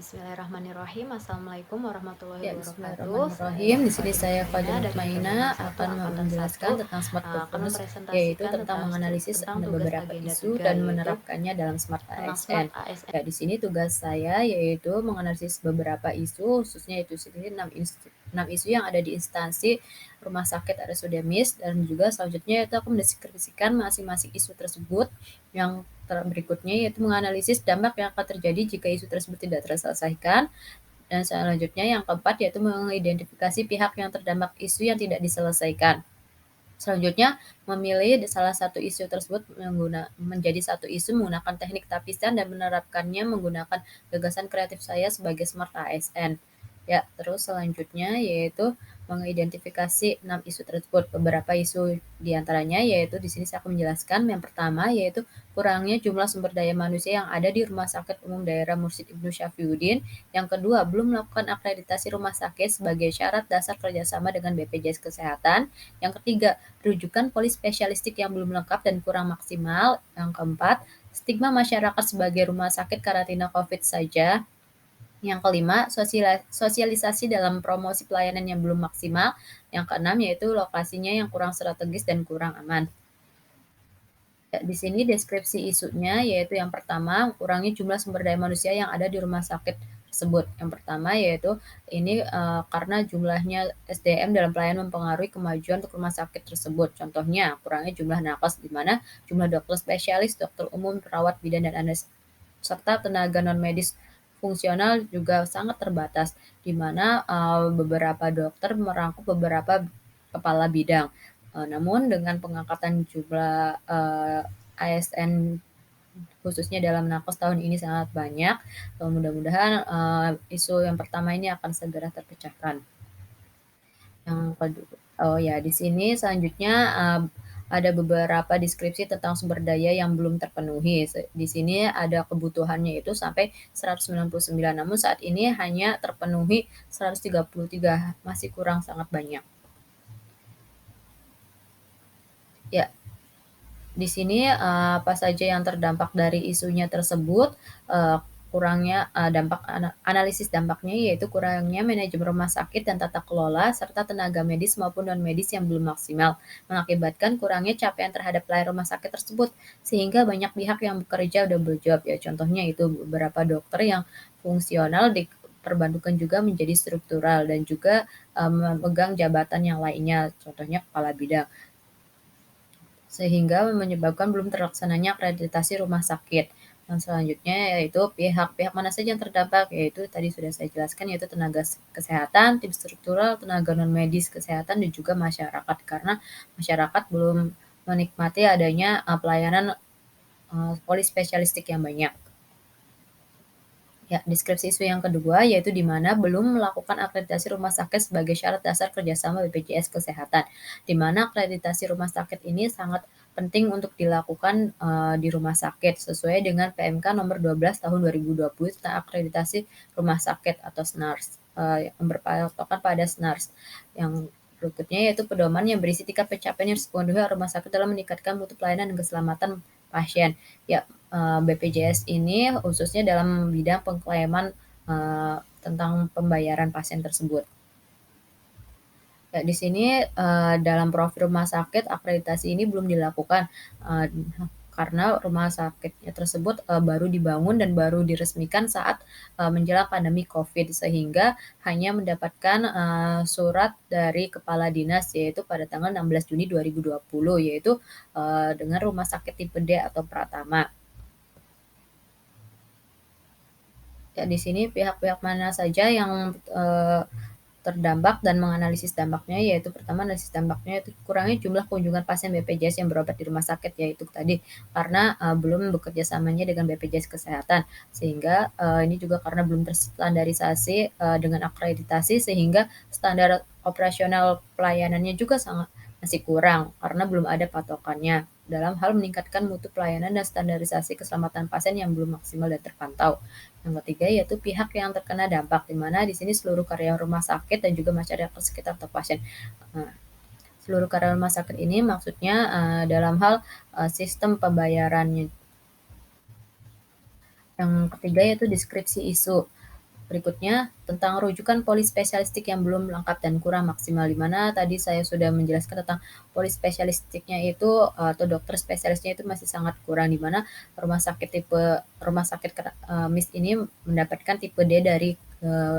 Bismillahirrahmanirrahim. Assalamualaikum warahmatullahi Ya, wabarakatuh. bismillahirrahrahmanirrahim. Saya Di sini Fatimah saya Nurmaina Fadil dari Mutmainah Departemen satu akan Angkatan menjelaskan satu tentang smart akan performance, yaitu mempresentasikan tentang menganalisis tentang tugas beberapa agenda isu 3 dan yaitu menerapkannya dalam smart tentang ASN. Smart ASN. Ya, di sini tugas saya yaitu menganalisis beberapa isu, khususnya itu sendiri 6 isu yang ada di instansi rumah sakit RSUD MIS, dan juga selanjutnya itu aku mendeskripsikan masing-masing isu tersebut. Yang berikutnya yaitu menganalisis dampak yang akan terjadi jika isu tersebut tidak terselesaikan. Dan selanjutnya yang keempat yaitu mengidentifikasi pihak yang terdampak isu yang tidak diselesaikan. Selanjutnya, memilih salah satu isu tersebut menjadi satu isu menggunakan teknik tapisan dan menerapkannya menggunakan gagasan kreatif saya sebagai Smart ASN. Ya, terus selanjutnya yaitu mengidentifikasi 6 isu tersebut. Beberapa isu diantaranya yaitu di sini saya akan menjelaskan. Yang pertama yaitu kurangnya jumlah sumber daya manusia yang ada di Rumah Sakit Umum Daerah Mursyid Ibnu Syafriuddin. Yang kedua, belum melakukan akreditasi rumah sakit sebagai syarat dasar kerjasama dengan BPJS Kesehatan. Yang ketiga, rujukan polispesialistik yang belum lengkap dan kurang maksimal. Yang keempat, stigma masyarakat sebagai rumah sakit karantina COVID saja. Yang kelima, sosialisasi dalam promosi pelayanan yang belum maksimal. Yang keenam, yaitu lokasinya yang kurang strategis dan kurang aman. Ya, di sini deskripsi isunya, yaitu yang pertama, kurangi jumlah sumber daya manusia yang ada di rumah sakit tersebut. Yang pertama yaitu ini karena jumlahnya SDM dalam pelayanan mempengaruhi kemajuan untuk rumah sakit tersebut. Contohnya, kurangnya jumlah nakes di mana jumlah dokter spesialis, dokter umum, perawat bidan dan anestesi serta tenaga non medis fungsional juga sangat terbatas, di mana beberapa dokter merangkup beberapa kepala bidang. Namun dengan pengangkatan jumlah ASN khususnya dalam nakes tahun ini sangat banyak, mudah-mudahan isu yang pertama ini akan segera terpecahkan. Yang kedua, oh ya, di sini selanjutnya ada beberapa deskripsi tentang sumber daya yang belum terpenuhi. Di sini ada kebutuhannya itu sampai 199, namun saat ini hanya terpenuhi 133, masih kurang sangat banyak. Ya, di sini apa saja yang terdampak dari isunya tersebut. Kurangnya dampak analisis dampaknya yaitu kurangnya manajemen rumah sakit dan tata kelola serta tenaga medis maupun non medis yang belum maksimal, mengakibatkan kurangnya capaian terhadap pelayan rumah sakit tersebut, sehingga banyak pihak yang bekerja double job. Ya, contohnya itu beberapa dokter yang fungsional diperbantukan juga menjadi struktural dan juga memegang jabatan yang lainnya, contohnya kepala bidang, sehingga menyebabkan belum terlaksananya akreditasi rumah sakit. Yang selanjutnya yaitu pihak-pihak mana saja yang terdampak, yaitu tadi sudah saya jelaskan, yaitu tenaga kesehatan, tim struktural, tenaga non-medis kesehatan, dan juga masyarakat. Karena masyarakat belum menikmati adanya pelayanan polispesialistik yang banyak. Ya, deskripsi isu yang kedua yaitu di mana belum melakukan akreditasi rumah sakit sebagai syarat dasar kerjasama BPJS Kesehatan, di mana akreditasi rumah sakit ini sangat penting untuk dilakukan di rumah sakit sesuai dengan PMK nomor 12 tahun 2020 tentang akreditasi rumah sakit atau SNARS, yang berpatokan pada SNARS. Yang berikutnya yaitu pedoman yang berisi tingkat pencapaian yang sepenuhnya rumah sakit dalam meningkatkan mutu pelayanan dan keselamatan pasien. Ya, BPJS ini khususnya dalam bidang pengklaiman tentang pembayaran pasien tersebut. Ya, di sini dalam profil rumah sakit akreditasi ini belum dilakukan karena rumah sakitnya tersebut baru dibangun dan baru diresmikan saat menjelang pandemi COVID, sehingga hanya mendapatkan surat dari kepala dinas yaitu pada tanggal 16 Juni 2020, yaitu dengan rumah sakit tipe D atau Pratama. Ya, di sini pihak-pihak mana saja yang terdampak dan menganalisis dampaknya, yaitu pertama analisis dampaknya itu kurangnya jumlah kunjungan pasien BPJS yang berobat di rumah sakit, yaitu tadi karena belum bekerja samanya dengan BPJS Kesehatan, sehingga ini juga karena belum terstandarisasi dengan akreditasi, sehingga standar operasional pelayanannya juga sangat masih kurang karena belum ada patokannya dalam hal meningkatkan mutu pelayanan dan standarisasi keselamatan pasien yang belum maksimal dan terpantau. Yang ketiga yaitu pihak yang terkena dampak, di mana di sini seluruh karyawan rumah sakit dan juga masyarakat sekitar atau pasien. Nah, seluruh karyawan rumah sakit ini maksudnya dalam hal sistem pembayarannya. Yang ketiga yaitu deskripsi isu. Berikutnya, tentang rujukan polispesialistik yang belum lengkap dan kurang maksimal, di mana tadi saya sudah menjelaskan tentang polispesialistiknya itu atau dokter spesialisnya itu masih sangat kurang, di mana rumah sakit MIS ini mendapatkan tipe D dari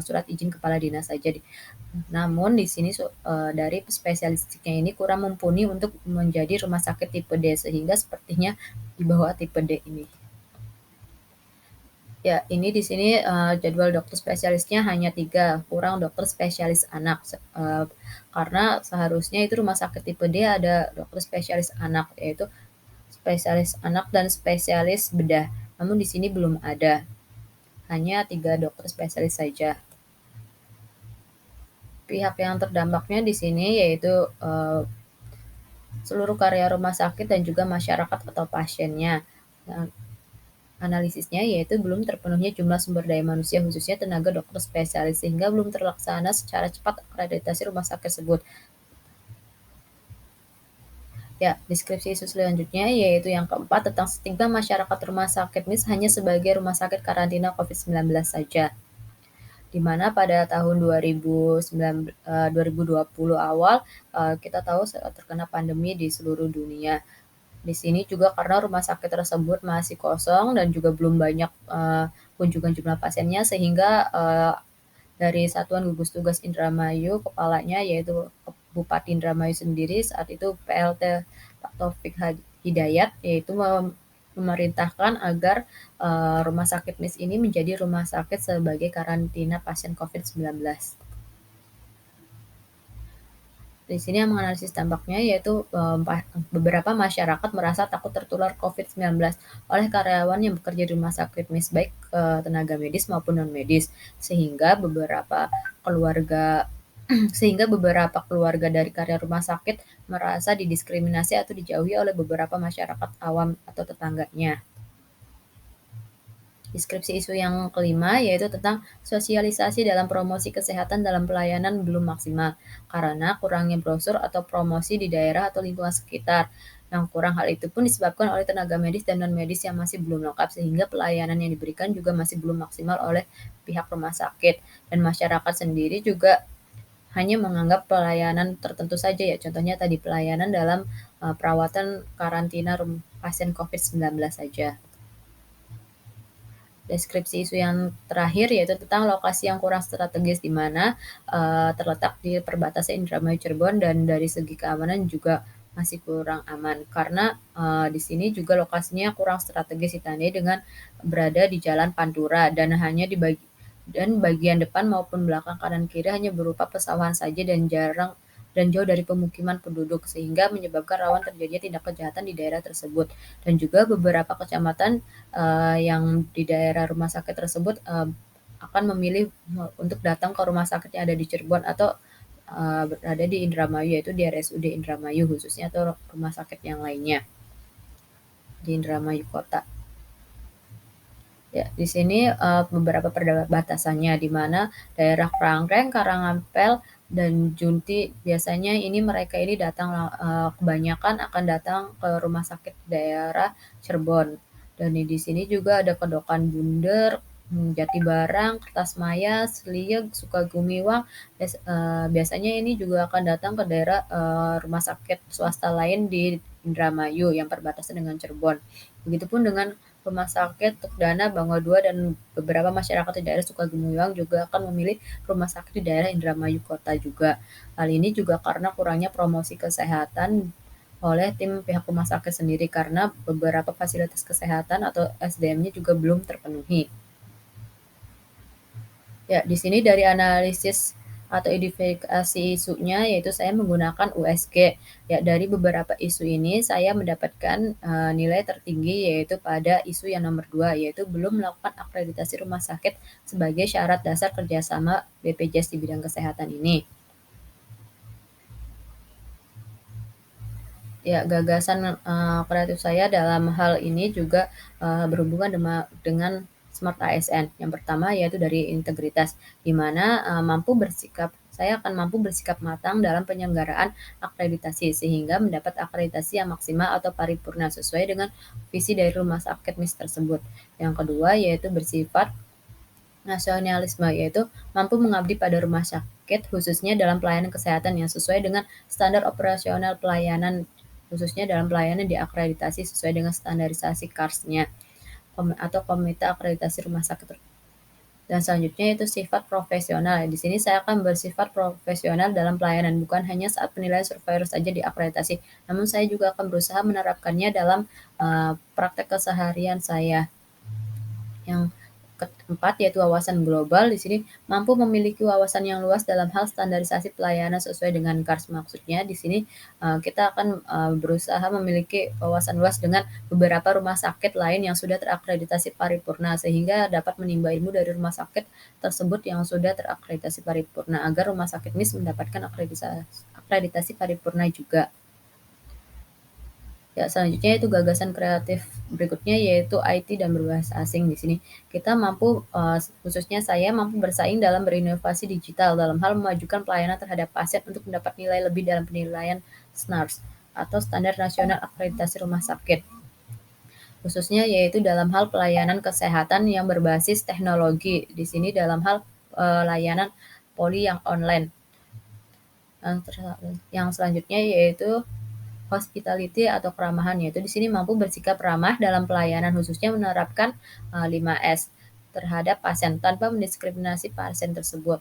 surat izin kepala dinas saja. Namun di sini dari spesialistiknya ini kurang mumpuni untuk menjadi rumah sakit tipe D, sehingga sepertinya di bawah tipe D ini. Ya, ini di sini jadwal dokter spesialisnya hanya 3, kurang dokter spesialis anak. Karena seharusnya itu rumah sakit tipe D ada dokter spesialis anak, yaitu spesialis anak dan spesialis bedah. Namun di sini belum ada, hanya 3 dokter spesialis saja. Pihak yang terdampaknya di sini yaitu seluruh karya rumah sakit dan juga masyarakat atau pasiennya. Analisisnya yaitu belum terpenuhnya jumlah sumber daya manusia khususnya tenaga dokter spesialis sehingga belum terlaksana secara cepat akreditasi rumah sakit tersebut. Ya, deskripsi isu selanjutnya yaitu yang keempat tentang stigma masyarakat rumah sakit MIS hanya sebagai rumah sakit karantina COVID-19 saja. Di mana pada tahun 2020 awal kita tahu terkena pandemi di seluruh dunia. Di sini juga karena rumah sakit tersebut masih kosong dan juga belum banyak kunjungan jumlah pasiennya sehingga dari Satuan Gugus Tugas Indramayu kepalanya yaitu Bupati Indramayu sendiri saat itu PLT Pak Taufik Hidayat yaitu memerintahkan agar rumah sakit MIS ini menjadi rumah sakit sebagai karantina pasien COVID-19. Di sini yang menganalisis dampaknya yaitu beberapa masyarakat merasa takut tertular COVID-19 oleh karyawan yang bekerja di rumah sakit MIS baik tenaga medis maupun non medis sehingga beberapa keluarga dari karya rumah sakit merasa didiskriminasi atau dijauhi oleh beberapa masyarakat awam atau tetangganya. Deskripsi isu yang kelima yaitu tentang sosialisasi dalam promosi kesehatan dalam pelayanan belum maksimal karena kurangnya brosur atau promosi di daerah atau lingkungan sekitar. Yang kurang hal itu pun disebabkan oleh tenaga medis dan non-medis yang masih belum lengkap sehingga pelayanan yang diberikan juga masih belum maksimal oleh pihak rumah sakit. Dan masyarakat sendiri juga hanya menganggap pelayanan tertentu saja ya, contohnya tadi pelayanan dalam perawatan karantina pasien COVID-19 saja. Deskripsi isu yang terakhir yaitu tentang lokasi yang kurang strategis di mana terletak di perbatasan Indramayu Cirebon dan dari segi keamanan juga masih kurang aman karena di sini juga lokasinya kurang strategis ditandai dengan berada di Jalan Pantura dan hanya bagian depan maupun belakang kanan kiri hanya berupa pesawahan saja dan jauh dari pemukiman penduduk sehingga menyebabkan rawan terjadinya tindak kejahatan di daerah tersebut. Dan juga beberapa kecamatan yang di daerah rumah sakit tersebut akan memilih untuk datang ke rumah sakit yang ada di Cirebon atau berada di Indramayu yaitu di RSUD Indramayu khususnya atau rumah sakit yang lainnya di Indramayu Kota. Ya, di sini beberapa perbatasannya di mana daerah Krangreng, Karangampel, dan Junti biasanya mereka ini datang kebanyakan akan datang ke rumah sakit daerah Cirebon. Dan di sini juga ada Kedokan Bunder, Jatibarang, Kertasmaya, Slieg, Sukagumiwang. Biasanya ini juga akan datang ke daerah rumah sakit swasta lain di Indramayu yang perbatasan dengan Cirebon. Begitupun dengan Rumah Sakit Tukdana, Bangau 2, dan beberapa masyarakat di daerah Sukagumiwang juga akan memilih rumah sakit di daerah Indramayu Kota juga. Hal ini juga karena kurangnya promosi kesehatan oleh tim pihak rumah sakit sendiri karena beberapa fasilitas kesehatan atau SDM-nya juga belum terpenuhi. Ya, di sini dari analisis atau identifikasi isunya yaitu saya menggunakan USG. Ya, dari beberapa isu ini saya mendapatkan nilai tertinggi yaitu pada isu yang nomor 2 yaitu belum melakukan akreditasi rumah sakit sebagai syarat dasar kerjasama BPJS di bidang kesehatan ini. Ya, gagasan kreatif saya dalam hal ini juga berhubungan dengan Smart ASN. Yang pertama yaitu dari integritas, di mana saya akan mampu bersikap matang dalam penyelenggaraan akreditasi sehingga mendapat akreditasi yang maksimal atau paripurna sesuai dengan visi dari rumah sakit MIS tersebut. Yang kedua yaitu bersifat nasionalisme, yaitu mampu mengabdi pada rumah sakit khususnya dalam pelayanan kesehatan yang sesuai dengan standar operasional pelayanan, khususnya dalam pelayanan diakreditasi sesuai dengan standarisasi KARS-nya atau Komite Akreditasi Rumah Sakit. Dan selanjutnya itu sifat profesional. Di sini saya akan bersifat profesional dalam pelayanan, bukan hanya saat penilaian surveyor saja diakreditasi, namun saya juga akan berusaha menerapkannya dalam praktek keseharian saya. Yang keempat yaitu wawasan global. Di sini mampu memiliki wawasan yang luas dalam hal standarisasi pelayanan sesuai dengan KARS. Maksudnya di sini kita akan berusaha memiliki wawasan luas dengan beberapa rumah sakit lain yang sudah terakreditasi paripurna, sehingga dapat menimba ilmu dari rumah sakit tersebut yang sudah terakreditasi paripurna agar rumah sakit MIS mendapatkan akreditasi paripurna juga. Ya, selanjutnya itu gagasan kreatif berikutnya yaitu IT dan berbahasa asing. Di sini kita mampu, khususnya saya mampu bersaing dalam berinovasi digital dalam hal memajukan pelayanan terhadap pasien untuk mendapat nilai lebih dalam penilaian SNARS atau Standar Nasional Akreditasi Rumah Sakit. Khususnya yaitu dalam hal pelayanan kesehatan yang berbasis teknologi. Di sini dalam hal layanan poli yang online. Yang selanjutnya yaitu hospitality atau keramahan, yaitu di sini mampu bersikap ramah dalam pelayanan, khususnya menerapkan 5S terhadap pasien tanpa mendiskriminasi pasien tersebut.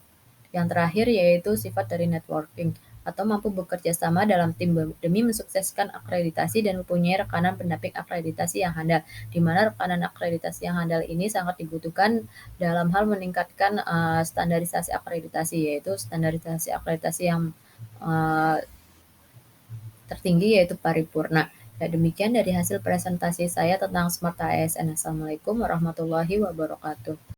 Yang terakhir yaitu sifat dari networking atau mampu bekerja sama dalam tim demi mensukseskan akreditasi dan mempunyai rekanan pendamping akreditasi yang handal, di mana rekanan akreditasi yang handal ini sangat dibutuhkan dalam hal meningkatkan standarisasi akreditasi, yaitu standarisasi akreditasi yang tertinggi yaitu paripurna. Ya, demikian dari hasil presentasi saya tentang Smart ASN. Assalamualaikum warahmatullahi wabarakatuh.